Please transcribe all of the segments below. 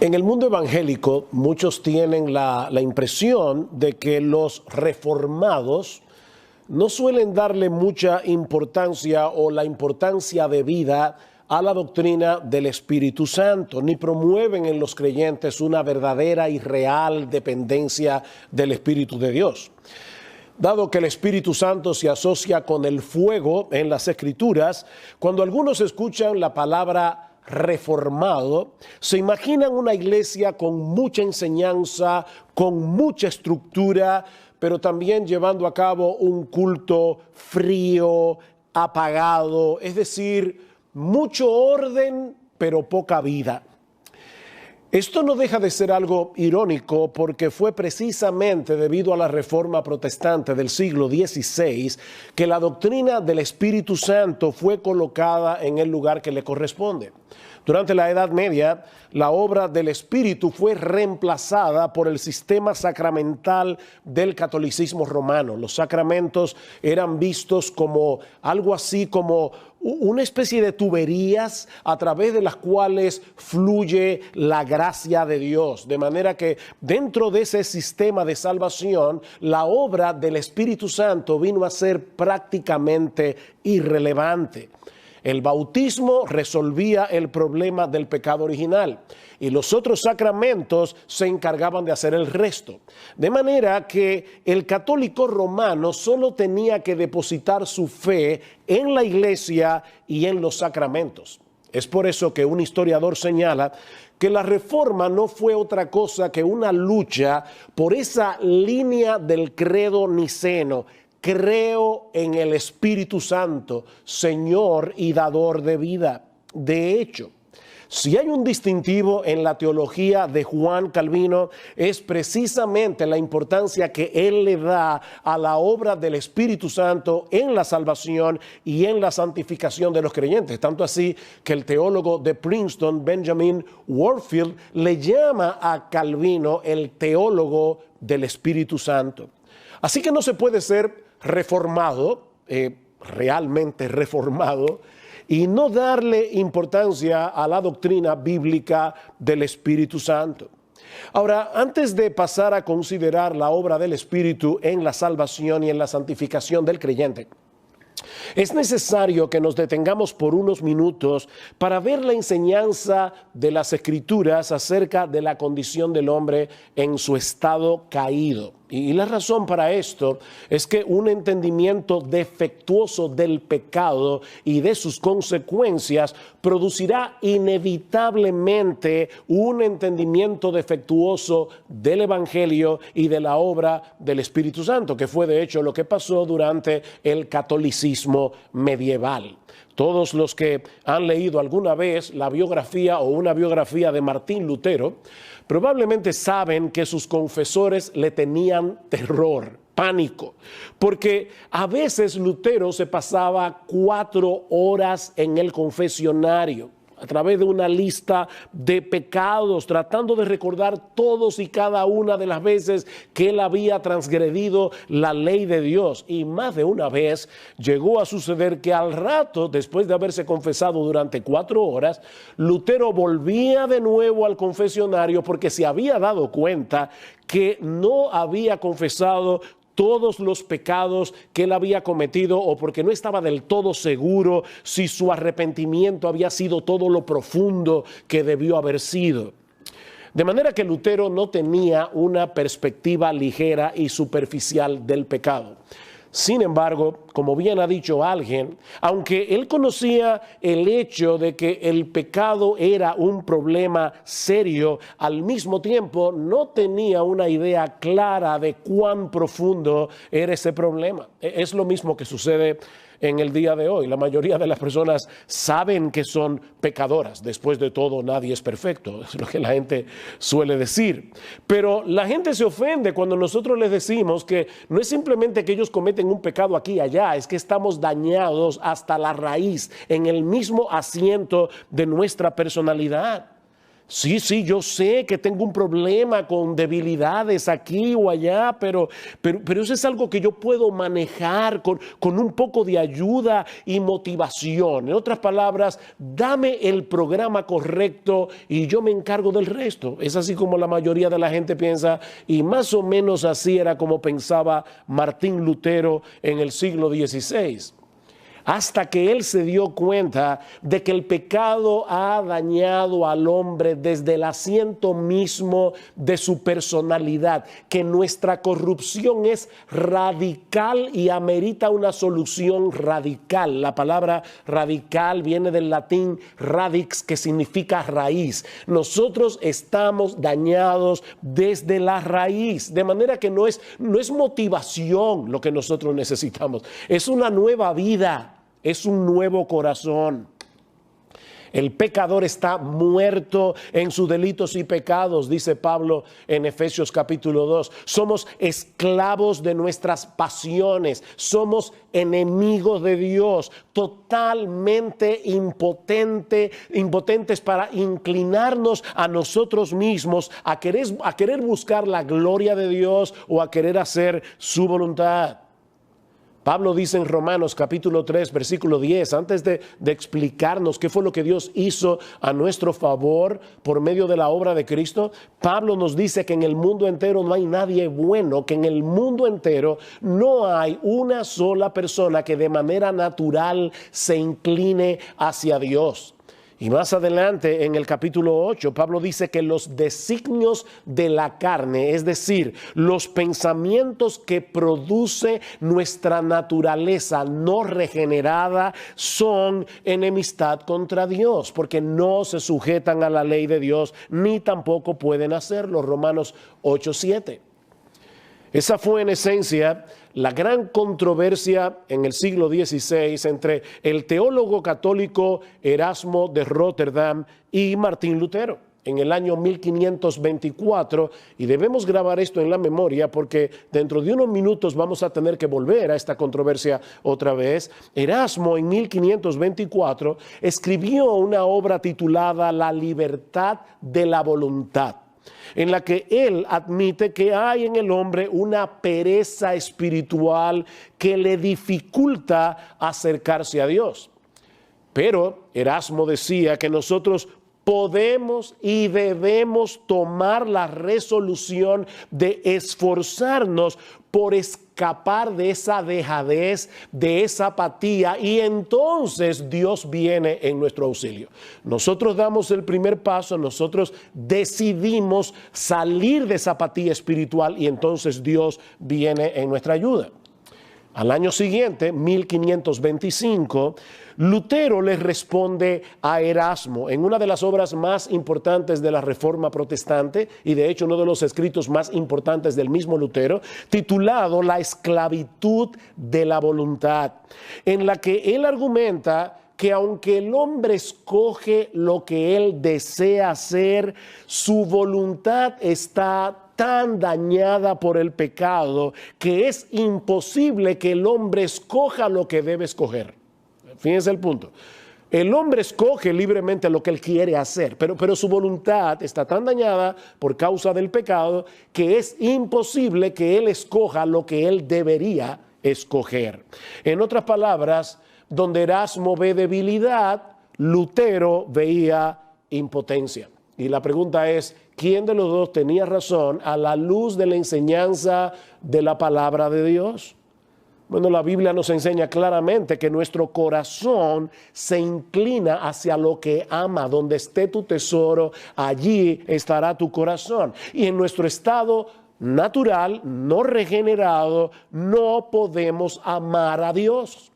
En el mundo evangélico, muchos tienen la impresión de que los reformados no suelen darle mucha importancia o la importancia debida a la doctrina del Espíritu Santo, ni promueven en los creyentes una verdadera y real dependencia del Espíritu de Dios. Dado que el Espíritu Santo se asocia con el fuego en las Escrituras, cuando algunos escuchan la palabra reformado, se imaginan una iglesia con mucha enseñanza, con mucha estructura, pero también llevando a cabo un culto frío, apagado, es decir, mucho orden, pero poca vida. Esto no deja de ser algo irónico porque fue precisamente debido a la Reforma Protestante del siglo XVI que la doctrina del Espíritu Santo fue colocada en el lugar que le corresponde. Durante la Edad Media, la obra del Espíritu fue reemplazada por el sistema sacramental del catolicismo romano. Los sacramentos eran vistos como algo así como una especie de tuberías a través de las cuales fluye la gracia de Dios. De manera que dentro de ese sistema de salvación, la obra del Espíritu Santo vino a ser prácticamente irrelevante. El bautismo resolvía el problema del pecado original y los otros sacramentos se encargaban de hacer el resto. De manera que el católico romano solo tenía que depositar su fe en la iglesia y en los sacramentos. Es por eso que un historiador señala que la reforma no fue otra cosa que una lucha por esa línea del credo niceno. Creo en el Espíritu Santo, Señor y dador de vida. De hecho, si hay un distintivo en la teología de Juan Calvino, es precisamente la importancia que él le da a la obra del Espíritu Santo en la salvación y en la santificación de los creyentes. Tanto así que el teólogo de Princeton, Benjamin Warfield, le llama a Calvino el teólogo del Espíritu Santo. Así que no se puede ser reformado, realmente reformado, y no darle importancia a la doctrina bíblica del Espíritu Santo. Ahora, antes de pasar a considerar la obra del Espíritu en la salvación y en la santificación del creyente, es necesario que nos detengamos por unos minutos para ver la enseñanza de las Escrituras acerca de la condición del hombre en su estado caído. Y la razón para esto es que un entendimiento defectuoso del pecado y de sus consecuencias producirá inevitablemente un entendimiento defectuoso del Evangelio y de la obra del Espíritu Santo, que fue de hecho lo que pasó durante el catolicismo medieval. Todos los que han leído alguna vez la biografía o una biografía de Martín Lutero probablemente saben que sus confesores le tenían terror, pánico, porque a veces Lutero se pasaba 4 horas en el confesionario a través de una lista de pecados, tratando de recordar todos y cada una de las veces que él había transgredido la ley de Dios. Y más de una vez llegó a suceder que al rato, después de haberse confesado durante 4 horas, Lutero volvía de nuevo al confesionario porque se había dado cuenta que no había confesado todos los pecados que él había cometido o porque no estaba del todo seguro si su arrepentimiento había sido todo lo profundo que debió haber sido. De manera que Lutero no tenía una perspectiva ligera y superficial del pecado. Sin embargo, como bien ha dicho alguien, aunque él conocía el hecho de que el pecado era un problema serio, al mismo tiempo no tenía una idea clara de cuán profundo era ese problema. Es lo mismo que sucede en el día de hoy. La mayoría de las personas saben que son pecadoras. Después de todo, nadie es perfecto, es lo que la gente suele decir. Pero la gente se ofende cuando nosotros les decimos que no es simplemente que ellos cometen un pecado aquí y allá, es que estamos dañados hasta la raíz, en el mismo asiento de nuestra personalidad. Sí, yo sé que tengo un problema con debilidades aquí o allá, pero eso es algo que yo puedo manejar con un poco de ayuda y motivación. En otras palabras, dame el programa correcto y yo me encargo del resto. Es así como la mayoría de la gente piensa, y más o menos así era como pensaba Martín Lutero en el siglo XVI. Hasta que él se dio cuenta de que el pecado ha dañado al hombre desde el asiento mismo de su personalidad, que nuestra corrupción es radical y amerita una solución radical. La palabra radical viene del latín radix, que significa raíz. Nosotros estamos dañados desde la raíz, de manera que no es motivación lo que nosotros necesitamos, es una nueva vida. Es un nuevo corazón. El pecador está muerto en sus delitos y pecados, dice Pablo en Efesios capítulo 2. Somos esclavos de nuestras pasiones, somos enemigos de Dios, totalmente impotentes para inclinarnos a nosotros mismos, a querer buscar la gloria de Dios o a querer hacer su voluntad. Pablo dice en Romanos capítulo 3, versículo 10, antes de explicarnos qué fue lo que Dios hizo a nuestro favor por medio de la obra de Cristo, Pablo nos dice que en el mundo entero no hay nadie bueno, que en el mundo entero no hay una sola persona que de manera natural se incline hacia Dios. Y más adelante en el capítulo 8, Pablo dice que los designios de la carne, es decir, los pensamientos que produce nuestra naturaleza no regenerada, son enemistad contra Dios, porque no se sujetan a la ley de Dios, ni tampoco pueden hacerlo. Romanos 8:7. Esa fue en esencia la gran controversia en el siglo XVI entre el teólogo católico Erasmo de Rotterdam y Martín Lutero en el año 1524, y debemos grabar esto en la memoria porque dentro de unos minutos vamos a tener que volver a esta controversia otra vez. Erasmo en 1524 escribió una obra titulada La libertad de la voluntad, en la que él admite que hay en el hombre una pereza espiritual que le dificulta acercarse a Dios. Pero Erasmo decía que nosotros podemos y debemos tomar la resolución de esforzarnos por escapar de esa dejadez, de esa apatía, y entonces Dios viene en nuestro auxilio. Nosotros damos el primer paso, nosotros decidimos salir de esa apatía espiritual y entonces Dios viene en nuestra ayuda. Al año siguiente, 1525, Lutero le responde a Erasmo en una de las obras más importantes de la Reforma Protestante, y de hecho uno de los escritos más importantes del mismo Lutero, titulado La esclavitud de la voluntad, en la que él argumenta que aunque el hombre escoge lo que él desea hacer, su voluntad está tan dañada por el pecado que es imposible que el hombre escoja lo que debe escoger. Fíjense el punto. El hombre escoge libremente lo que él quiere hacer, pero su voluntad está tan dañada por causa del pecado que es imposible que él escoja lo que él debería escoger. En otras palabras, donde Erasmo ve debilidad, Lutero veía impotencia. Y la pregunta es, ¿quién de los dos tenía razón a la luz de la enseñanza de la palabra de Dios? Bueno, la Biblia nos enseña claramente que nuestro corazón se inclina hacia lo que ama. Donde esté tu tesoro, allí estará tu corazón. Y en nuestro estado natural, no regenerado, no podemos amar a Dios.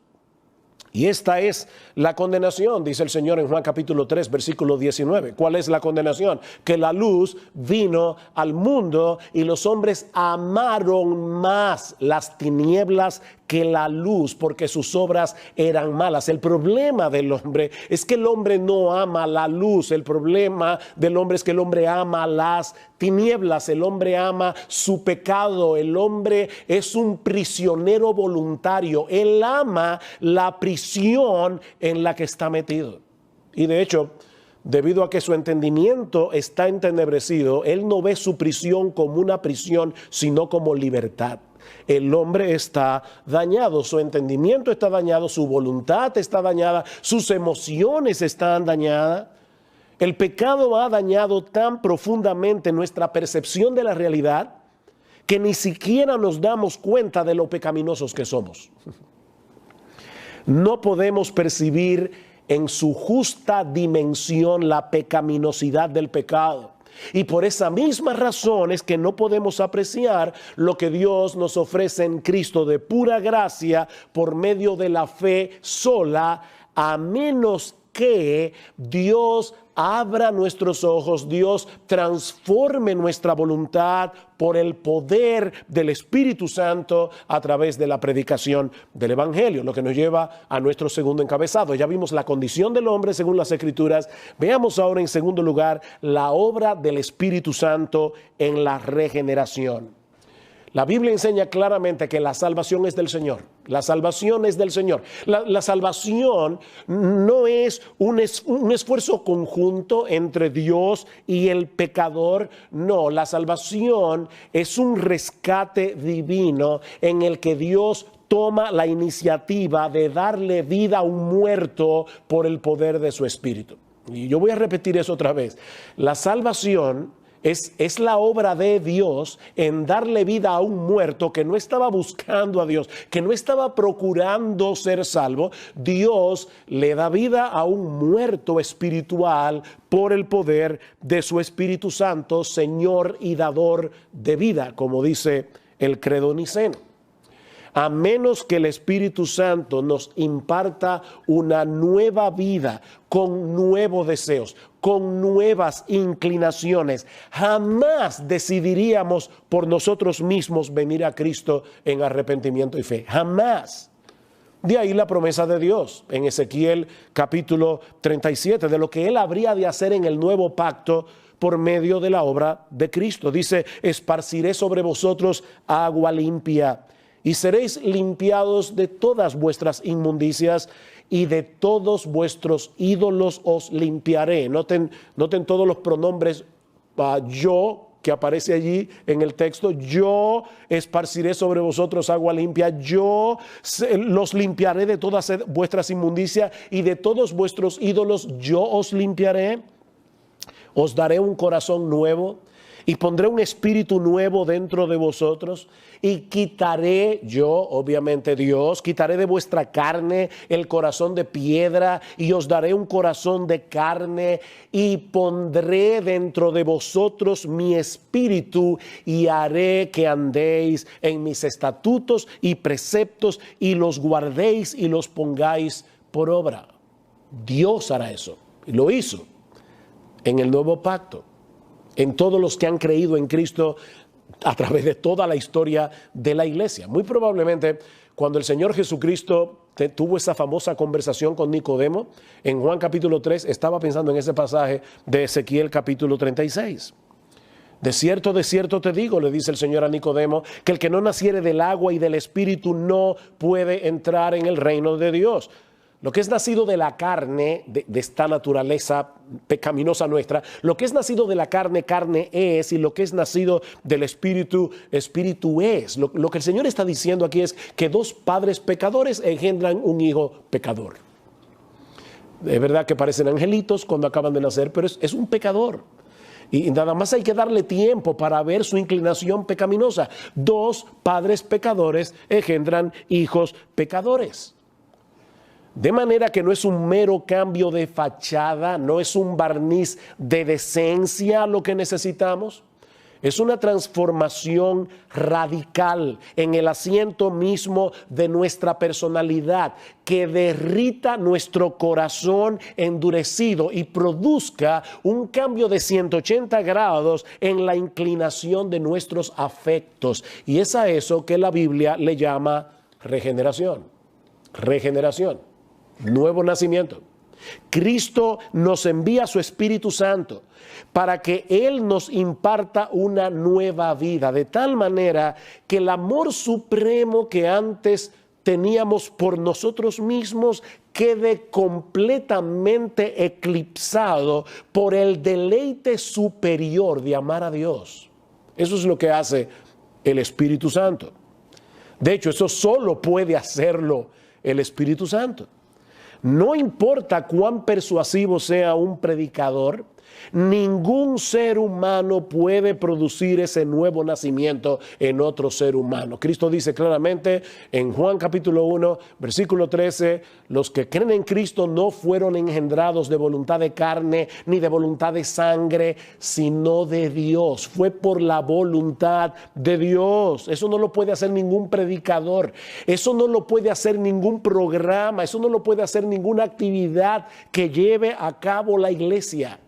Y esta es la condenación, dice el Señor en Juan capítulo 3, versículo 19. ¿Cuál es la condenación? Que la luz vino al mundo y los hombres amaron más las tinieblas que la luz, porque sus obras eran malas. El problema del hombre es que el hombre no ama la luz. El problema del hombre es que el hombre ama las tinieblas. El hombre ama su pecado. El hombre es un prisionero voluntario. Él ama la prisión en la que está metido. Y de hecho, debido a que su entendimiento está entenebrecido, él no ve su prisión como una prisión, sino como libertad. El hombre está dañado, su entendimiento está dañado, su voluntad está dañada, sus emociones están dañadas. El pecado ha dañado tan profundamente nuestra percepción de la realidad que ni siquiera nos damos cuenta de lo pecaminosos que somos. No podemos percibir en su justa dimensión la pecaminosidad del pecado. Y por esa misma razón es que no podemos apreciar lo que Dios nos ofrece en Cristo de pura gracia por medio de la fe sola, a menos que Dios abra nuestros ojos, Dios transforme nuestra voluntad por el poder del Espíritu Santo a través de la predicación del Evangelio, lo que nos lleva a nuestro segundo encabezado. Ya vimos la condición del hombre según las Escrituras. Veamos ahora en segundo lugar la obra del Espíritu Santo en la regeneración. La Biblia enseña claramente que la salvación es del Señor. La salvación es del Señor. La salvación no es un esfuerzo conjunto entre Dios y el pecador. No, la salvación es un rescate divino en el que Dios toma la iniciativa de darle vida a un muerto por el poder de su Espíritu. Y yo voy a repetir eso otra vez. La salvación es la obra de Dios en darle vida a un muerto que no estaba buscando a Dios, que no estaba procurando ser salvo. Dios le da vida a un muerto espiritual por el poder de su Espíritu Santo, Señor y dador de vida, como dice el credo niceno. A menos que el Espíritu Santo nos imparta una nueva vida con nuevos deseos, con nuevas inclinaciones, jamás decidiríamos por nosotros mismos venir a Cristo en arrepentimiento y fe. Jamás. De ahí la promesa de Dios en Ezequiel capítulo 37, de lo que Él habría de hacer en el nuevo pacto por medio de la obra de Cristo. Dice: esparciré sobre vosotros agua limpia, y seréis limpiados de todas vuestras inmundicias, y de todos vuestros ídolos os limpiaré. Noten todos los pronombres yo que aparece allí en el texto. Yo esparciré sobre vosotros agua limpia, yo los limpiaré de todas vuestras inmundicias, y de todos vuestros ídolos yo os limpiaré. Os daré un corazón nuevo y pondré un espíritu nuevo dentro de vosotros, y quitaré, yo, obviamente Dios, quitaré de vuestra carne el corazón de piedra, y os daré un corazón de carne, y pondré dentro de vosotros mi espíritu, y haré que andéis en mis estatutos y preceptos, y los guardéis y los pongáis por obra. Dios hará eso, y lo hizo en el nuevo pacto, en todos los que han creído en Cristo a través de toda la historia de la iglesia. Muy probablemente cuando el Señor Jesucristo tuvo esa famosa conversación con Nicodemo en Juan capítulo 3, estaba pensando en ese pasaje de Ezequiel capítulo 36. De cierto te digo, le dice el Señor a Nicodemo, que el que no naciere del agua y del Espíritu no puede entrar en el reino de Dios. Lo que es nacido de la carne, de esta naturaleza pecaminosa nuestra, lo que es nacido de la carne, carne es, y lo que es nacido del Espíritu, Espíritu es. Lo que el Señor está diciendo aquí es que dos padres pecadores engendran un hijo pecador. Es verdad que parecen angelitos cuando acaban de nacer, pero es un pecador. Y nada más hay que darle tiempo para ver su inclinación pecaminosa. Dos padres pecadores engendran hijos pecadores. De manera que no es un mero cambio de fachada, no es un barniz de decencia lo que necesitamos. Es una transformación radical en el asiento mismo de nuestra personalidad, que derrita nuestro corazón endurecido y produzca un cambio de 180 grados en la inclinación de nuestros afectos. Y es a eso que la Biblia le llama regeneración. Regeneración. Nuevo nacimiento. Cristo nos envía su Espíritu Santo para que Él nos imparta una nueva vida, de tal manera que el amor supremo que antes teníamos por nosotros mismos quede completamente eclipsado por el deleite superior de amar a Dios. Eso es lo que hace el Espíritu Santo. De hecho, eso solo puede hacerlo el Espíritu Santo. No importa cuán persuasivo sea un predicador, ningún ser humano puede producir ese nuevo nacimiento en otro ser humano. Cristo dice claramente en Juan capítulo 1, versículo 13, los que creen en Cristo no fueron engendrados de voluntad de carne ni de voluntad de sangre, sino de Dios. Fue por la voluntad de Dios. Eso no lo puede hacer ningún predicador. Eso no lo puede hacer ningún programa. Eso no lo puede hacer ninguna actividad que lleve a cabo la iglesia.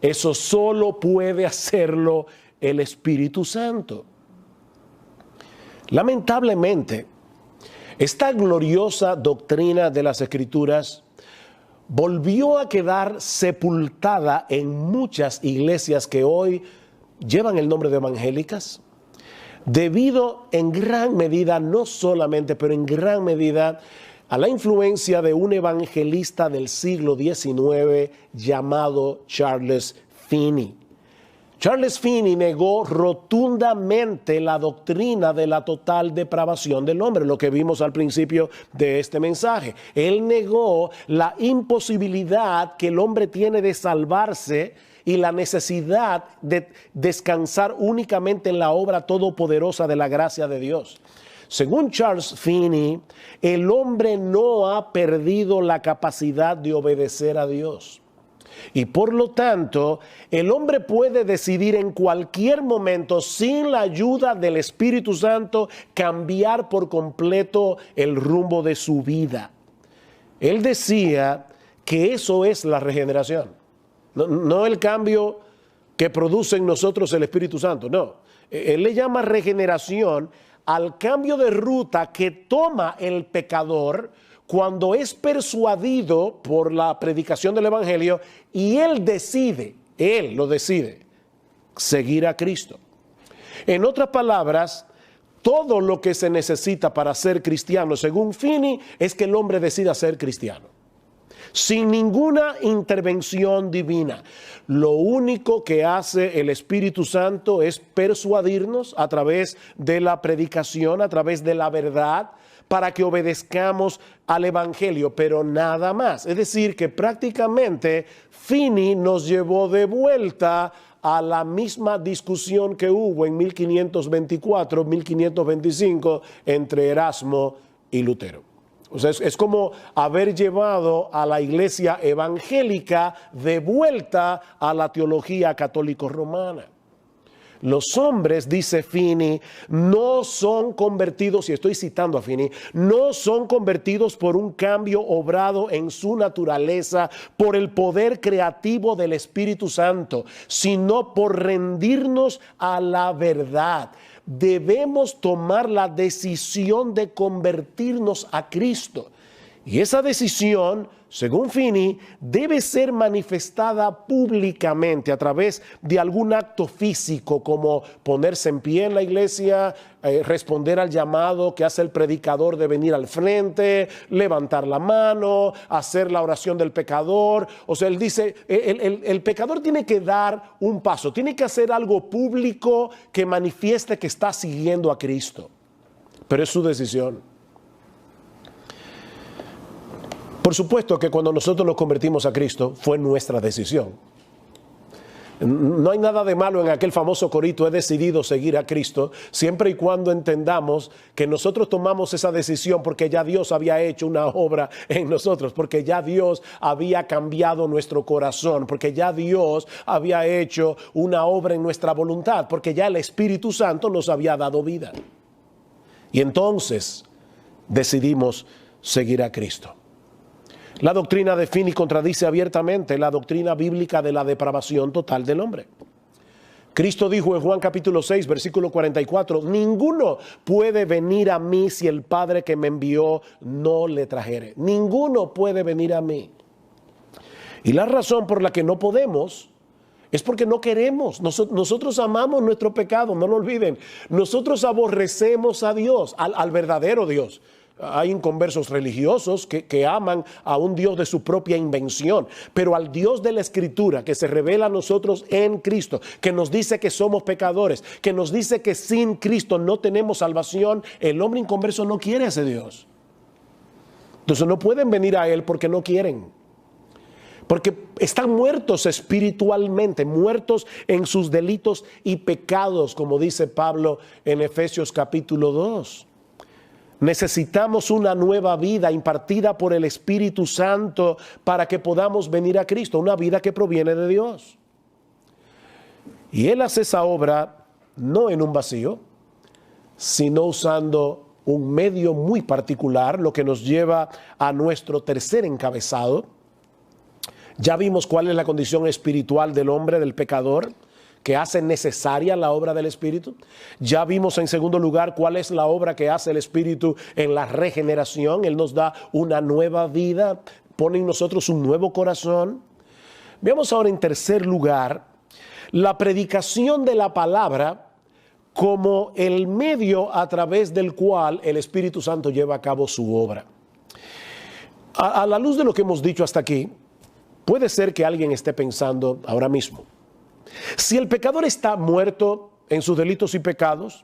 Eso solo puede hacerlo el Espíritu Santo. Lamentablemente, esta gloriosa doctrina de las Escrituras volvió a quedar sepultada en muchas iglesias que hoy llevan el nombre de evangélicas, debido en gran medida, no solamente, pero en gran medida, a la influencia de un evangelista del siglo XIX llamado Charles Finney. Charles Finney negó rotundamente la doctrina de la total depravación del hombre, lo que vimos al principio de este mensaje. Él negó la imposibilidad que el hombre tiene de salvarse y la necesidad de descansar únicamente en la obra todopoderosa de la gracia de Dios. Según Charles Finney, el hombre no ha perdido la capacidad de obedecer a Dios. Y por lo tanto, el hombre puede decidir en cualquier momento, sin la ayuda del Espíritu Santo, cambiar por completo el rumbo de su vida. Él decía que eso es la regeneración. No el cambio que produce en nosotros el Espíritu Santo, no. Él le llama regeneración al cambio de ruta que toma el pecador cuando es persuadido por la predicación del Evangelio y él lo decide, seguir a Cristo. En otras palabras, todo lo que se necesita para ser cristiano, según Finney, es que el hombre decida ser cristiano, sin ninguna intervención divina. Lo único que hace el Espíritu Santo es persuadirnos a través de la predicación, a través de la verdad, para que obedezcamos al Evangelio, pero nada más. Es decir, que prácticamente Finney nos llevó de vuelta a la misma discusión que hubo en 1524, 1525 entre Erasmo y Lutero. O sea, es como haber llevado a la iglesia evangélica de vuelta a la teología católico-romana. Los hombres, dice Finney, no son convertidos, y estoy citando a Finney, no son convertidos por un cambio obrado en su naturaleza por el poder creativo del Espíritu Santo, sino por rendirnos a la verdad. Debemos tomar la decisión de convertirnos a Cristo. Y esa decisión, según Finney, debe ser manifestada públicamente a través de algún acto físico, como ponerse en pie en la iglesia, responder al llamado que hace el predicador de venir al frente, levantar la mano, hacer la oración del pecador. O sea, él dice, el pecador tiene que dar un paso, tiene que hacer algo público que manifieste que está siguiendo a Cristo. Pero es su decisión. Por supuesto que cuando nosotros nos convertimos a Cristo fue nuestra decisión. No hay nada de malo en aquel famoso corito, he decidido seguir a Cristo, siempre y cuando entendamos que nosotros tomamos esa decisión porque ya Dios había hecho una obra en nosotros, porque ya Dios había cambiado nuestro corazón, porque ya Dios había hecho una obra en nuestra voluntad, porque ya el Espíritu Santo nos había dado vida. Y entonces decidimos seguir a Cristo. La doctrina de Finney contradice abiertamente la doctrina bíblica de la depravación total del hombre. Cristo dijo en Juan capítulo 6, versículo 44, ninguno puede venir a mí si el Padre que me envió no le trajere. Ninguno puede venir a mí. Y la razón por la que no podemos es porque no queremos. Nosotros amamos nuestro pecado, no lo olviden. Nosotros aborrecemos a Dios, al verdadero Dios. Hay inconversos religiosos que aman a un Dios de su propia invención, pero al Dios de la Escritura que se revela a nosotros en Cristo, que nos dice que somos pecadores, que nos dice que sin Cristo no tenemos salvación, el hombre inconverso no quiere a ese Dios. Entonces no pueden venir a Él porque no quieren. Porque están muertos espiritualmente, muertos en sus delitos y pecados, como dice Pablo en Efesios capítulo 2. Necesitamos una nueva vida impartida por el Espíritu Santo para que podamos venir a Cristo, una vida que proviene de Dios. Y Él hace esa obra no en un vacío, sino usando un medio muy particular, lo que nos lleva a nuestro tercer encabezado. Ya vimos cuál es la condición espiritual del hombre, del pecador, que hace necesaria la obra del Espíritu. Ya vimos en segundo lugar cuál es la obra que hace el Espíritu en la regeneración. Él nos da una nueva vida, pone en nosotros un nuevo corazón. Veamos ahora en tercer lugar la predicación de la palabra como el medio a través del cual el Espíritu Santo lleva a cabo su obra. A la luz de lo que hemos dicho hasta aquí, puede ser que alguien esté pensando ahora mismo, si el pecador está muerto en sus delitos y pecados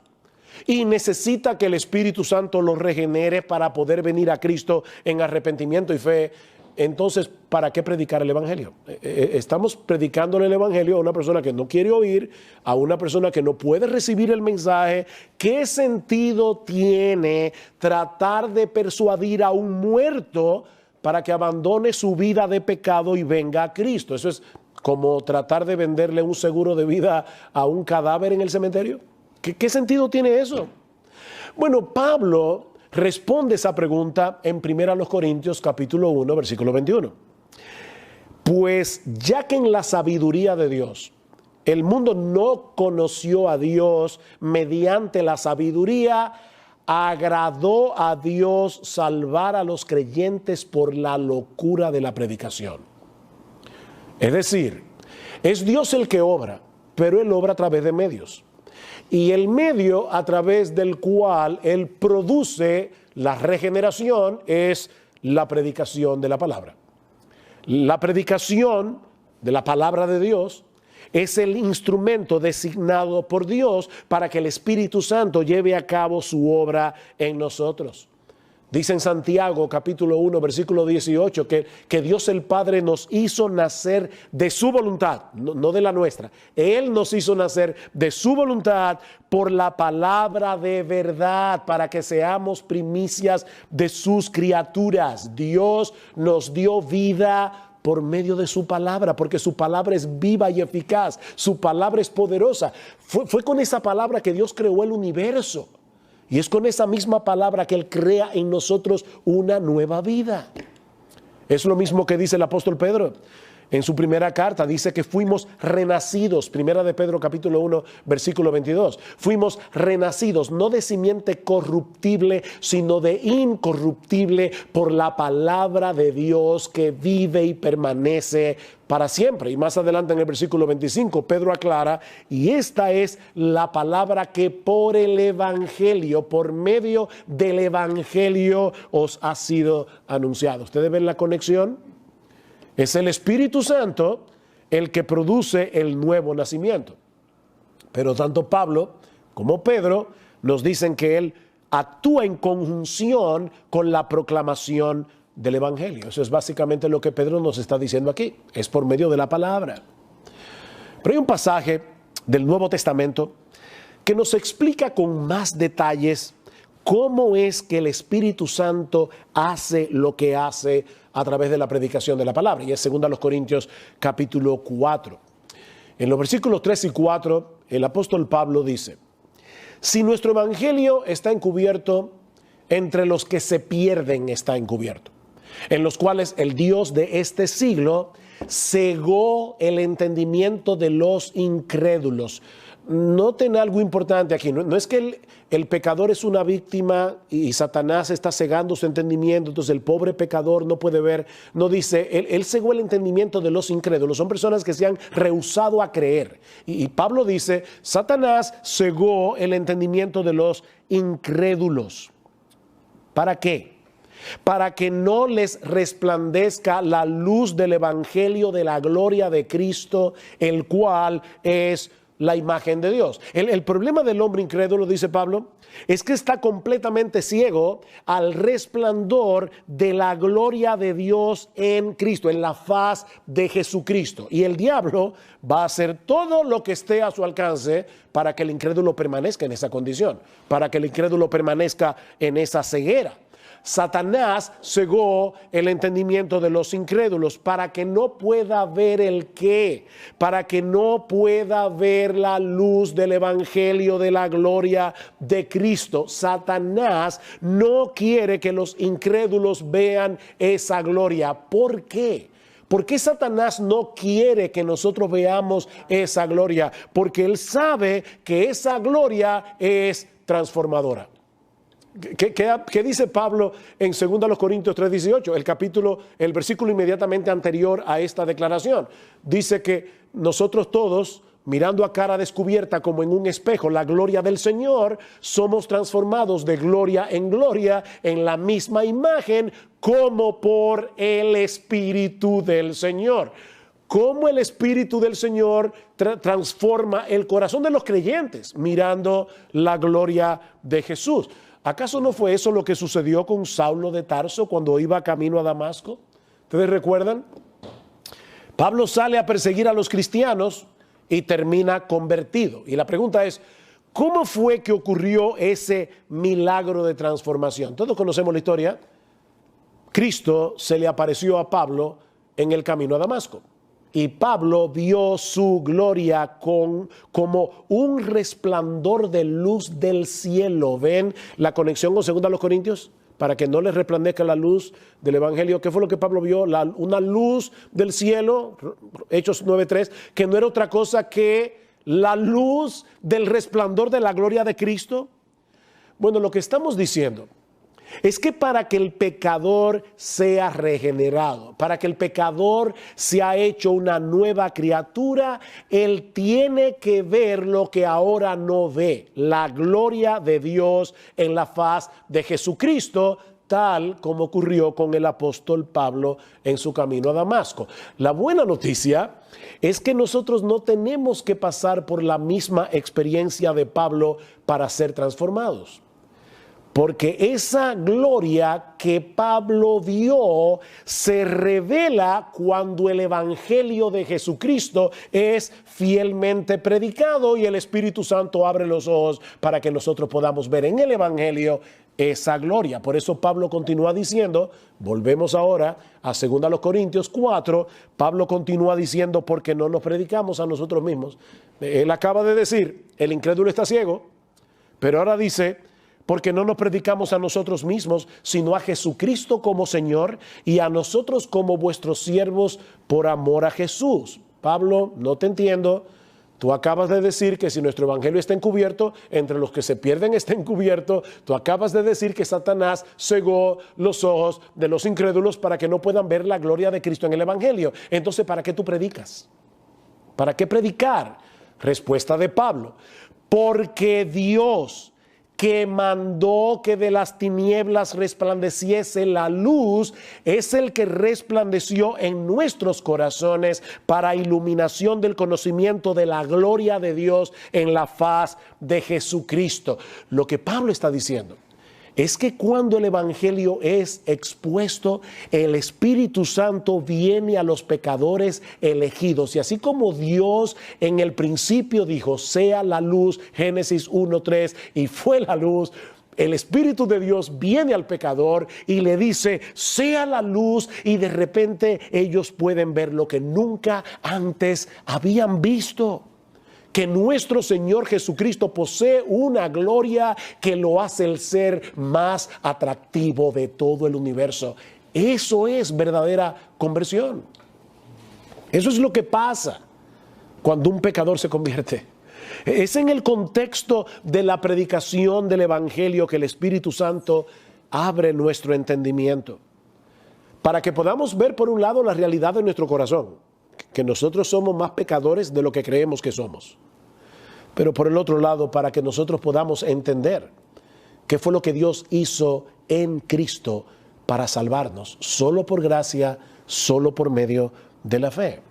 y necesita que el Espíritu Santo lo regenere para poder venir a Cristo en arrepentimiento y fe, entonces, ¿para qué predicar el Evangelio? Estamos predicándole el Evangelio a una persona que no quiere oír, a una persona que no puede recibir el mensaje. ¿Qué sentido tiene tratar de persuadir a un muerto para que abandone su vida de pecado y venga a Cristo? Eso es como tratar de venderle un seguro de vida a un cadáver en el cementerio. ¿Qué sentido tiene eso? Bueno, Pablo responde esa pregunta en 1 Corintios capítulo 1, versículo 21. Pues ya que en la sabiduría de Dios el mundo no conoció a Dios mediante la sabiduría, agradó a Dios salvar a los creyentes por la locura de la predicación. Es decir, es Dios el que obra, pero Él obra a través de medios. Y el medio a través del cual Él produce la regeneración es la predicación de la palabra. La predicación de la palabra de Dios es el instrumento designado por Dios para que el Espíritu Santo lleve a cabo su obra en nosotros. Dice en Santiago capítulo 1 versículo 18 que Dios el Padre nos hizo nacer de su voluntad, no de la nuestra. Él nos hizo nacer de su voluntad por la palabra de verdad, para que seamos primicias de sus criaturas. Dios nos dio vida por medio de su palabra, porque su palabra es viva y eficaz, su palabra es poderosa. Fue con esa palabra que Dios creó el universo. Y es con esa misma palabra que Él crea en nosotros una nueva vida. Es lo mismo que dice el apóstol Pedro. En su primera carta dice que fuimos renacidos, primera de Pedro capítulo 1 versículo 22. Fuimos renacidos no de simiente corruptible, sino de incorruptible por la palabra de Dios que vive y permanece para siempre. Y más adelante en el versículo 25 Pedro aclara, y esta es la palabra que por el Evangelio, por medio del Evangelio os ha sido anunciado. ¿Ustedes ven la conexión? Es el Espíritu Santo el que produce el nuevo nacimiento. Pero tanto Pablo como Pedro nos dicen que Él actúa en conjunción con la proclamación del Evangelio. Eso es básicamente lo que Pedro nos está diciendo aquí. Es por medio de la palabra. Pero hay un pasaje del Nuevo Testamento que nos explica con más detalles cómo es que el Espíritu Santo hace lo que hace a través de la predicación de la palabra. Y es 2 Corintios capítulo 4. En los versículos 3 y 4, el apóstol Pablo dice: si nuestro evangelio está encubierto, entre los que se pierden está encubierto, en los cuales el Dios de este siglo cegó el entendimiento de los incrédulos. Noten algo importante aquí, no es que el pecador es una víctima y Satanás está cegando su entendimiento, entonces el pobre pecador no puede ver. No dice, él cegó el entendimiento de los incrédulos, son personas que se han rehusado a creer. Y Pablo dice, Satanás cegó el entendimiento de los incrédulos. ¿Para qué? Para que no les resplandezca la luz del evangelio de la gloria de Cristo, el cual es la imagen de Dios. El problema del hombre incrédulo, dice Pablo, es que está completamente ciego al resplandor de la gloria de Dios en Cristo, en la faz de Jesucristo. Y el diablo va a hacer todo lo que esté a su alcance para que el incrédulo permanezca en esa condición, para que el incrédulo permanezca en esa ceguera. Satanás cegó el entendimiento de los incrédulos para que no pueda ver el qué, para que no pueda ver la luz del evangelio de la gloria de Cristo. Satanás no quiere que los incrédulos vean esa gloria. ¿Por qué? ¿Por qué Satanás no quiere que nosotros veamos esa gloria? Porque él sabe que esa gloria es transformadora. ¿Qué dice Pablo en 2 Corintios 3:18? El versículo inmediatamente anterior a esta declaración. Dice que nosotros todos, mirando a cara descubierta como en un espejo la gloria del Señor, somos transformados de gloria en la misma imagen como por el Espíritu del Señor. Cómo el Espíritu del Señor transforma el corazón de los creyentes mirando la gloria de Jesús. ¿Acaso no fue eso lo que sucedió con Saulo de Tarso cuando iba camino a Damasco? ¿Ustedes recuerdan? Pablo sale a perseguir a los cristianos y termina convertido. Y la pregunta es, ¿cómo fue que ocurrió ese milagro de transformación? Todos conocemos la historia. Cristo se le apareció a Pablo en el camino a Damasco. Y Pablo vio su gloria como un resplandor de luz del cielo. ¿Ven la conexión con 2 Corintios? Para que no les resplandezca la luz del evangelio. ¿Qué fue lo que Pablo vio? Una luz del cielo, Hechos 9:3, que no era otra cosa que la luz del resplandor de la gloria de Cristo. Bueno, lo que estamos diciendo es que para que el pecador sea regenerado, para que el pecador sea hecho una nueva criatura, él tiene que ver lo que ahora no ve, la gloria de Dios en la faz de Jesucristo, tal como ocurrió con el apóstol Pablo en su camino a Damasco. La buena noticia es que nosotros no tenemos que pasar por la misma experiencia de Pablo para ser transformados. Porque esa gloria que Pablo vio se revela cuando el evangelio de Jesucristo es fielmente predicado y el Espíritu Santo abre los ojos para que nosotros podamos ver en el evangelio esa gloria. Por eso Pablo continúa diciendo, volvemos ahora a 2 Corintios 4, Pablo continúa diciendo, porque no nos predicamos a nosotros mismos. Él acaba de decir, el incrédulo está ciego, pero ahora dice, porque no nos predicamos a nosotros mismos, sino a Jesucristo como Señor y a nosotros como vuestros siervos por amor a Jesús. Pablo, no te entiendo. Tú acabas de decir que si nuestro evangelio está encubierto, entre los que se pierden está encubierto. Tú acabas de decir que Satanás cegó los ojos de los incrédulos para que no puedan ver la gloria de Cristo en el evangelio. Entonces, ¿para qué tú predicas? ¿Para qué predicar? Respuesta de Pablo. Porque Dios, que mandó que de las tinieblas resplandeciese la luz, es el que resplandeció en nuestros corazones para iluminación del conocimiento de la gloria de Dios en la faz de Jesucristo. Lo que Pablo está diciendo es que cuando el evangelio es expuesto, el Espíritu Santo viene a los pecadores elegidos. Y así como Dios en el principio dijo, sea la luz, Génesis 1:3, y fue la luz, el Espíritu de Dios viene al pecador y le dice, sea la luz, y de repente ellos pueden ver lo que nunca antes habían visto. Que nuestro Señor Jesucristo posee una gloria que lo hace el ser más atractivo de todo el universo. Eso es verdadera conversión. Eso es lo que pasa cuando un pecador se convierte. Es en el contexto de la predicación del evangelio que el Espíritu Santo abre nuestro entendimiento, para que podamos ver por un lado la realidad de nuestro corazón, que nosotros somos más pecadores de lo que creemos que somos. Pero por el otro lado, para que nosotros podamos entender ¿Qué fue lo que Dios hizo en Cristo para salvarnos? Solo por gracia, solo por medio de la fe.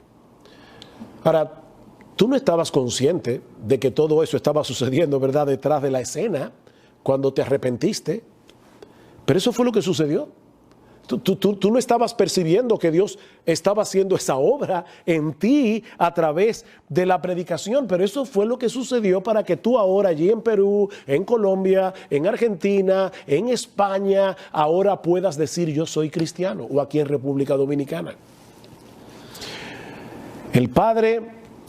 Ahora, tú no estabas consciente de que todo eso estaba sucediendo, ¿verdad?, detrás de la escena, cuando te arrepentiste. Pero eso fue lo que sucedió. Tú no estabas percibiendo que Dios estaba haciendo esa obra en ti a través de la predicación, pero eso fue lo que sucedió para que tú ahora allí en Perú, en Colombia, en Argentina, en España, ahora puedas decir yo soy cristiano, o aquí en República Dominicana. El Padre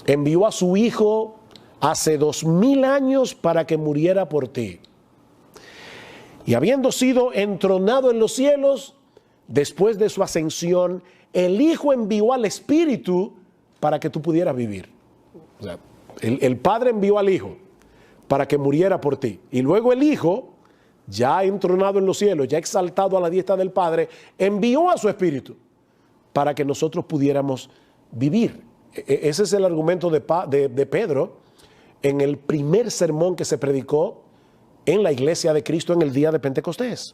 envió a su Hijo hace 2000 años para que muriera por ti. Y habiendo sido entronado en los cielos, después de su ascensión, el Hijo envió al Espíritu para que tú pudieras vivir. O sea, el Padre envió al Hijo para que muriera por ti. Y luego el Hijo, ya entronado en los cielos, ya exaltado a la diestra del Padre, envió a su Espíritu para que nosotros pudiéramos vivir. Ese es el argumento de Pedro en el primer sermón que se predicó en la iglesia de Cristo en el día de Pentecostés.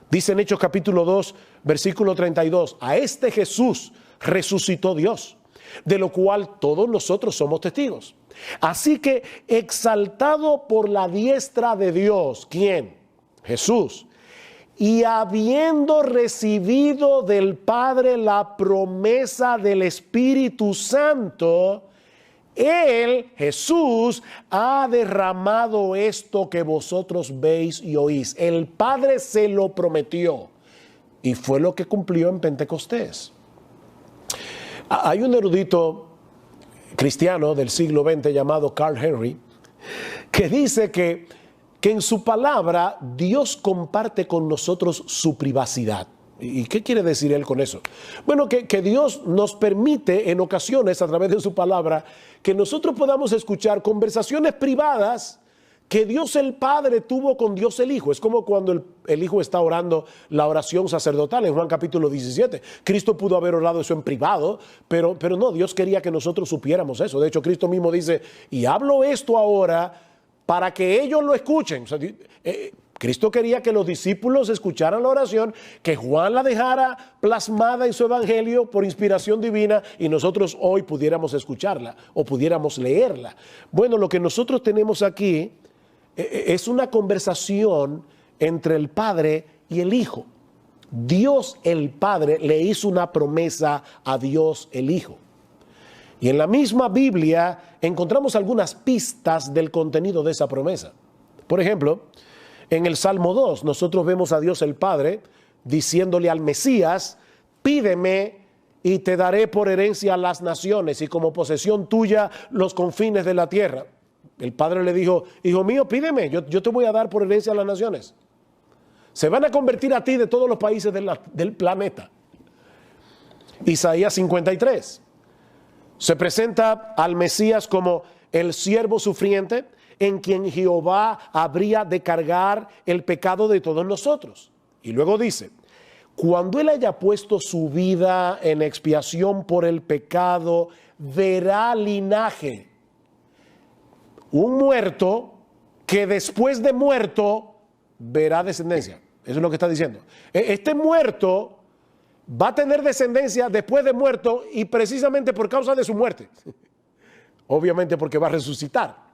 Dice en Hechos capítulo 2, versículo 32, a este Jesús resucitó Dios, de lo cual todos nosotros somos testigos. Así que exaltado por la diestra de Dios, ¿quién? Jesús. Y habiendo recibido del Padre la promesa del Espíritu Santo, Él, Jesús, ha derramado esto que vosotros veis y oís. El Padre se lo prometió y fue lo que cumplió en Pentecostés. Hay un erudito cristiano del siglo XX llamado Carl Henry que dice que en su palabra Dios comparte con nosotros su privacidad. ¿Y qué quiere decir él con eso? Bueno, que Dios nos permite en ocasiones a través de su palabra que nosotros podamos escuchar conversaciones privadas que Dios el Padre tuvo con Dios el Hijo. Es como cuando el Hijo está orando la oración sacerdotal en Juan capítulo 17. Cristo pudo haber orado eso en privado, pero no, Dios quería que nosotros supiéramos eso. De hecho, Cristo mismo dice, y hablo esto ahora para que ellos lo escuchen. O sea, Cristo quería que los discípulos escucharan la oración, que Juan la dejara plasmada en su evangelio por inspiración divina y nosotros hoy pudiéramos escucharla o pudiéramos leerla. Bueno, lo que nosotros tenemos aquí es una conversación entre el Padre y el Hijo. Dios el Padre le hizo una promesa a Dios el Hijo. Y en la misma Biblia encontramos algunas pistas del contenido de esa promesa. Por ejemplo, en el Salmo 2, nosotros vemos a Dios el Padre diciéndole al Mesías, pídeme y te daré por herencia a las naciones y como posesión tuya los confines de la tierra. El Padre le dijo, hijo mío, pídeme, yo te voy a dar por herencia a las naciones. Se van a convertir a ti de todos los países del planeta. Isaías 53. Se presenta al Mesías como el siervo sufriente, en quien Jehová habría de cargar el pecado de todos nosotros. Y luego dice, cuando Él haya puesto su vida en expiación por el pecado, verá linaje. Un muerto que después de muerto verá descendencia. Eso es lo que está diciendo. Este muerto va a tener descendencia después de muerto y precisamente por causa de su muerte. Obviamente porque va a resucitar.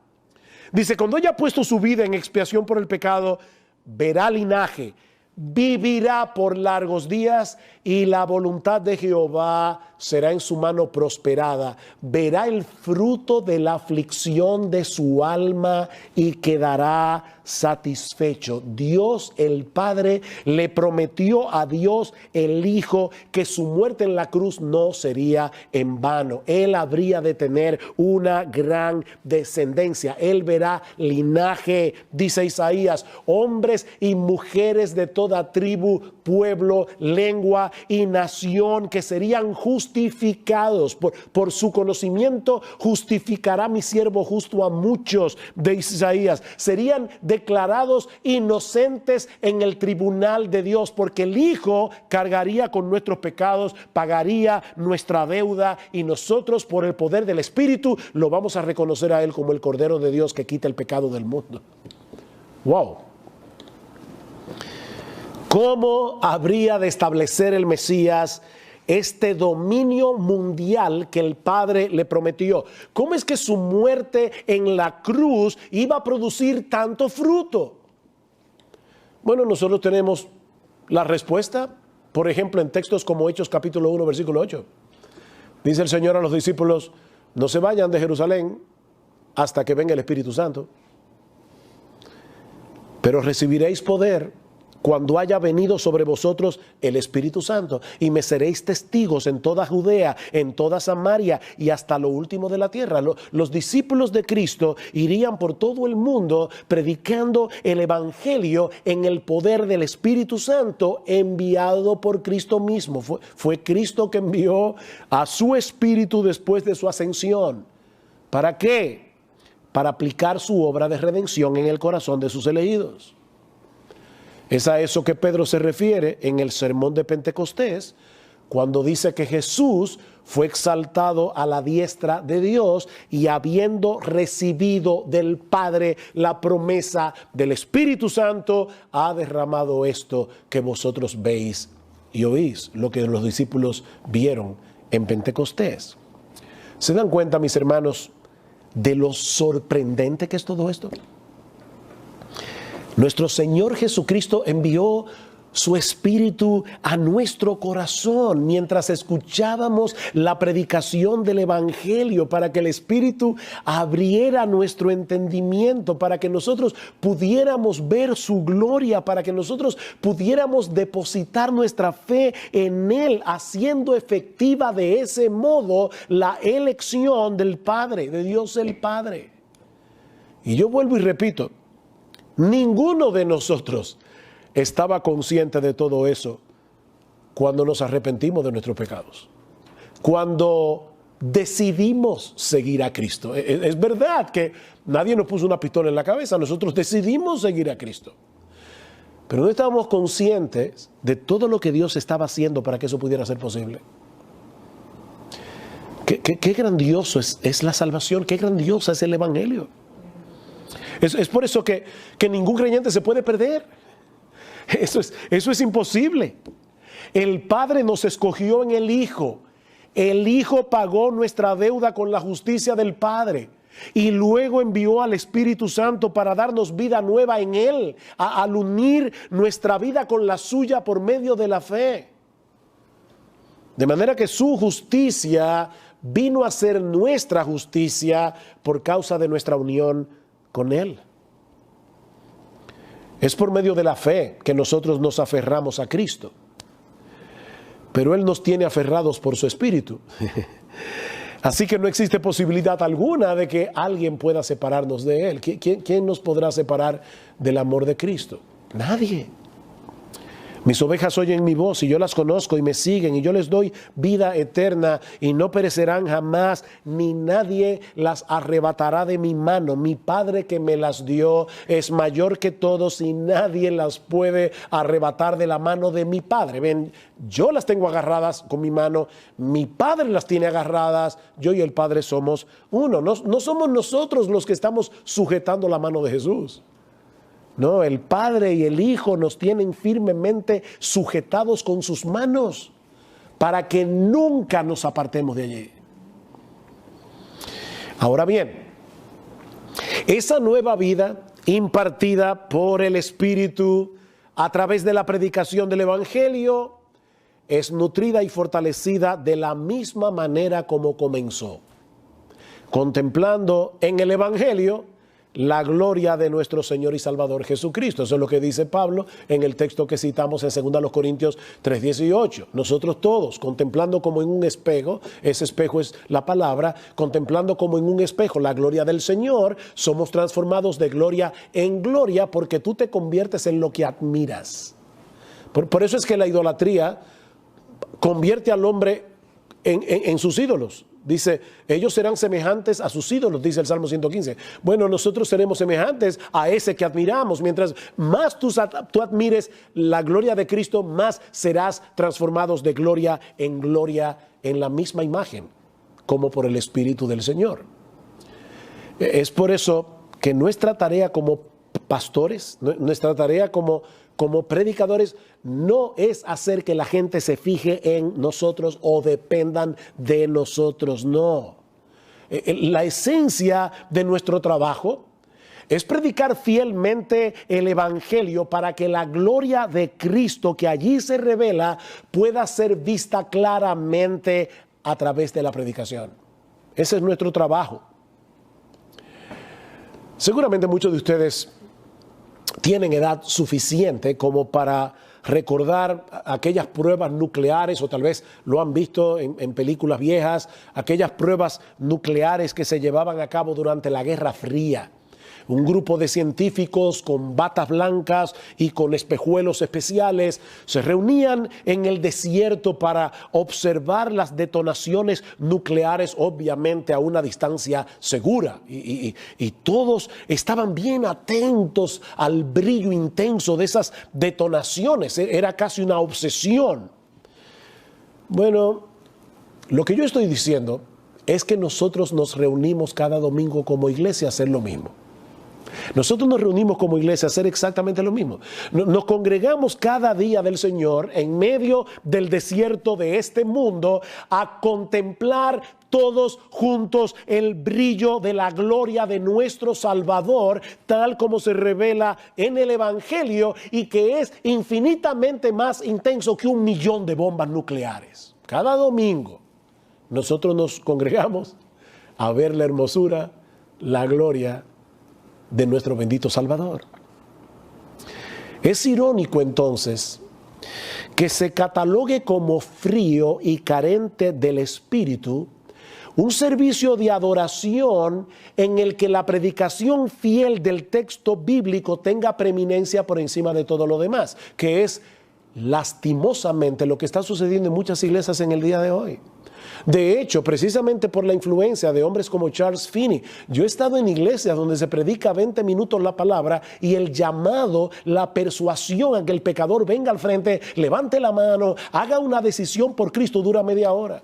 Dice, cuando haya puesto su vida en expiación por el pecado, verá linaje, vivirá por largos días y la voluntad de Jehová será en su mano prosperada. Verá el fruto de la aflicción de su alma y quedará satisfecho. Dios el Padre le prometió a Dios el Hijo que su muerte en la cruz no sería en vano. Él habría de tener una gran descendencia. Él verá linaje, dice Isaías, hombres y mujeres de toda tribu, pueblo, lengua y nación que serían justificados por su conocimiento. Justificará mi siervo justo a muchos, de Isaías. Serían declarados inocentes en el tribunal de Dios, porque el Hijo cargaría con nuestros pecados, pagaría nuestra deuda y nosotros por el poder del Espíritu lo vamos a reconocer a Él como el Cordero de Dios que quita el pecado del mundo. Wow. ¿Cómo habría de establecer el Mesías este dominio mundial que el Padre le prometió? ¿Cómo es que su muerte en la cruz iba a producir tanto fruto? Bueno, nosotros tenemos la respuesta, por ejemplo, en textos como Hechos capítulo 1, versículo 8. Dice el Señor a los discípulos: no se vayan de Jerusalén hasta que venga el Espíritu Santo, pero recibiréis poder cuando haya venido sobre vosotros el Espíritu Santo, y me seréis testigos en toda Judea, en toda Samaria y hasta lo último de la tierra. Los discípulos de Cristo irían por todo el mundo predicando el Evangelio en el poder del Espíritu Santo enviado por Cristo mismo. Fue Cristo que envió a su Espíritu después de su ascensión. ¿Para qué? Para aplicar su obra de redención en el corazón de sus elegidos. Es a eso que Pedro se refiere en el sermón de Pentecostés, cuando dice que Jesús fue exaltado a la diestra de Dios y habiendo recibido del Padre la promesa del Espíritu Santo, ha derramado esto que vosotros veis y oís, lo que los discípulos vieron en Pentecostés. ¿Se dan cuenta, mis hermanos, de lo sorprendente que es todo esto? Nuestro Señor Jesucristo envió su Espíritu a nuestro corazón mientras escuchábamos la predicación del Evangelio, para que el Espíritu abriera nuestro entendimiento, para que nosotros pudiéramos ver su gloria, para que nosotros pudiéramos depositar nuestra fe en Él, haciendo efectiva de ese modo la elección del Padre, de Dios el Padre. Y yo vuelvo y repito, ninguno de nosotros estaba consciente de todo eso cuando nos arrepentimos de nuestros pecados, cuando decidimos seguir a Cristo. Es verdad que nadie nos puso una pistola en la cabeza, nosotros decidimos seguir a Cristo, pero no estábamos conscientes de todo lo que Dios estaba haciendo para que eso pudiera ser posible. Qué grandioso es la salvación, qué grandioso es el Evangelio. Es por eso que ningún creyente se puede perder. Eso es imposible. El Padre nos escogió en el Hijo. El Hijo pagó nuestra deuda con la justicia del Padre. Y luego envió al Espíritu Santo para darnos vida nueva en Él, al unir nuestra vida con la suya por medio de la fe. De manera que su justicia vino a ser nuestra justicia por causa de nuestra unión con Él. Es por medio de la fe que nosotros nos aferramos a Cristo, pero Él nos tiene aferrados por su Espíritu. Así que no existe posibilidad alguna de que alguien pueda separarnos de Él. ¿Quién nos podrá separar del amor de Cristo? Nadie. Mis ovejas oyen mi voz y yo las conozco y me siguen, y yo les doy vida eterna y no perecerán jamás, ni nadie las arrebatará de mi mano. Mi Padre que me las dio es mayor que todos y nadie las puede arrebatar de la mano de mi Padre. Ven, yo las tengo agarradas con mi mano, mi Padre las tiene agarradas, yo y el Padre somos uno. No somos nosotros los que estamos sujetando la mano de Jesús. No, el Padre y el Hijo nos tienen firmemente sujetados con sus manos para que nunca nos apartemos de allí. Ahora bien, esa nueva vida impartida por el Espíritu a través de la predicación del Evangelio es nutrida y fortalecida de la misma manera como comenzó, contemplando en el Evangelio la gloria de nuestro Señor y Salvador Jesucristo. Eso es lo que dice Pablo en el texto que citamos en 2 Corintios 3:18. Nosotros todos, contemplando como en un espejo, ese espejo es la palabra, contemplando como en un espejo la gloria del Señor, somos transformados de gloria en gloria, porque tú te conviertes en lo que admiras. Por eso es que la idolatría convierte al hombre en sus ídolos. Dice, ellos serán semejantes a sus ídolos, dice el Salmo 115. Bueno, nosotros seremos semejantes a ese que admiramos. Mientras más tú admires la gloria de Cristo, más serás transformados de gloria en la misma imagen, como por el Espíritu del Señor. Es por eso que nuestra tarea como pastores, nuestra tarea como como predicadores no es hacer que la gente se fije en nosotros o dependan de nosotros, no. La esencia de nuestro trabajo es predicar fielmente el evangelio para que la gloria de Cristo que allí se revela pueda ser vista claramente a través de la predicación. Ese es nuestro trabajo. Seguramente muchos de ustedes tienen edad suficiente como para recordar aquellas pruebas nucleares, o tal vez lo han visto en películas viejas, aquellas pruebas nucleares que se llevaban a cabo durante la Guerra Fría. Un grupo de científicos con batas blancas y con espejuelos especiales se reunían en el desierto para observar las detonaciones nucleares, obviamente a una distancia segura. Y todos estaban bien atentos al brillo intenso de esas detonaciones. Era casi una obsesión. Bueno, lo que yo estoy diciendo es que nosotros nos reunimos cada domingo como iglesia a hacer lo mismo. Nosotros nos reunimos como iglesia a hacer exactamente lo mismo. Nos congregamos cada día del Señor en medio del desierto de este mundo a contemplar todos juntos el brillo de la gloria de nuestro Salvador, tal como se revela en el Evangelio y que es infinitamente más intenso que 1.000.000 de bombas nucleares. Cada domingo nosotros nos congregamos a ver la hermosura, la gloria de nuestro bendito Salvador. Es irónico entonces que se catalogue como frío y carente del Espíritu un servicio de adoración en el que la predicación fiel del texto bíblico tenga preeminencia por encima de todo lo demás, que es lastimosamente lo que está sucediendo en muchas iglesias en el día de hoy. De hecho, precisamente por la influencia de hombres como Charles Finney, yo he estado en iglesias donde se predica 20 minutos la palabra y el llamado, la persuasión a que el pecador venga al frente, levante la mano, haga una decisión por Cristo dura media hora.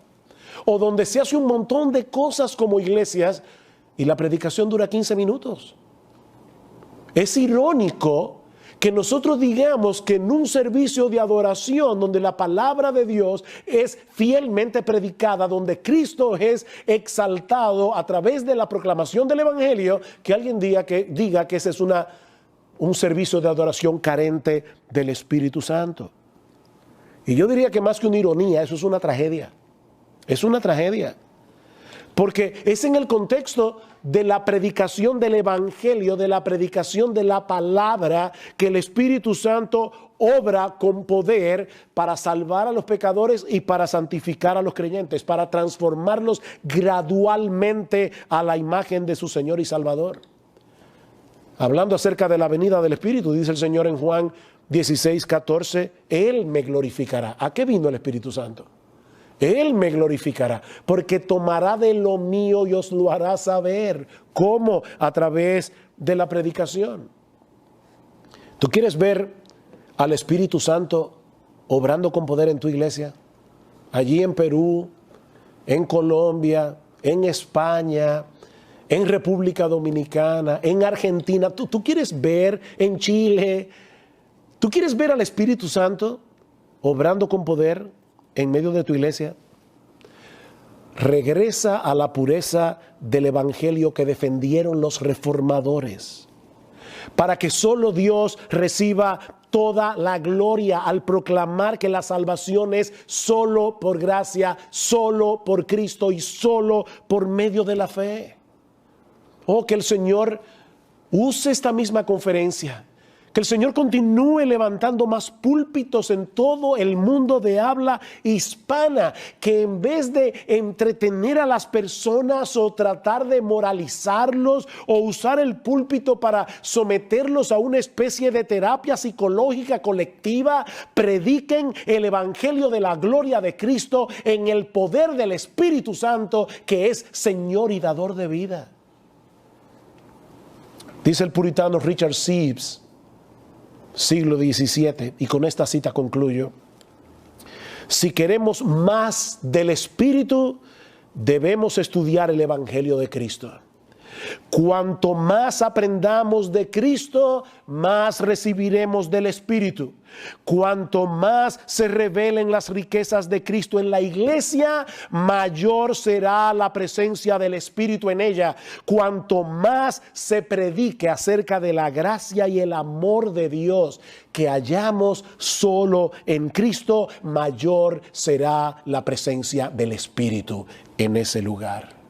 O donde se hace un montón de cosas como iglesias y la predicación dura 15 minutos. Es irónico que nosotros digamos que en un servicio de adoración donde la palabra de Dios es fielmente predicada, donde Cristo es exaltado a través de la proclamación del Evangelio, que alguien diga que ese es un servicio de adoración carente del Espíritu Santo. Y yo diría que más que una ironía, eso es una tragedia. Es una tragedia. Porque es en el contexto de la predicación del Evangelio, de la predicación de la palabra, que el Espíritu Santo obra con poder para salvar a los pecadores y para santificar a los creyentes, para transformarlos gradualmente a la imagen de su Señor y Salvador. Hablando acerca de la venida del Espíritu, dice el Señor en Juan 16:14, Él me glorificará. ¿A qué vino el Espíritu Santo? Él me glorificará, porque tomará de lo mío y os lo hará saber. ¿Cómo? A través de la predicación. ¿Tú quieres ver al Espíritu Santo obrando con poder en tu iglesia? Allí en Perú, en Colombia, en España, en República Dominicana, en Argentina. ¿Tú quieres ver en Chile? ¿Tú quieres ver al Espíritu Santo obrando con poder en medio de tu iglesia? Regresa a la pureza del evangelio que defendieron los reformadores, para que solo Dios reciba toda la gloria al proclamar que la salvación es solo por gracia, solo por Cristo y solo por medio de la fe. Oh, que el Señor use esta misma conferencia, que el Señor continúe levantando más púlpitos en todo el mundo de habla hispana, que en vez de entretener a las personas o tratar de moralizarlos o usar el púlpito para someterlos a una especie de terapia psicológica colectiva, prediquen el evangelio de la gloria de Cristo en el poder del Espíritu Santo, que es Señor y dador de vida. Dice el puritano Richard Sibbes, siglo XVII, y con esta cita concluyo: si queremos más del Espíritu, debemos estudiar el Evangelio de Cristo. Cuanto más aprendamos de Cristo, más recibiremos del Espíritu. Cuanto más se revelen las riquezas de Cristo en la iglesia, mayor será la presencia del Espíritu en ella. Cuanto más se predique acerca de la gracia y el amor de Dios que hallamos solo en Cristo, mayor será la presencia del Espíritu en ese lugar.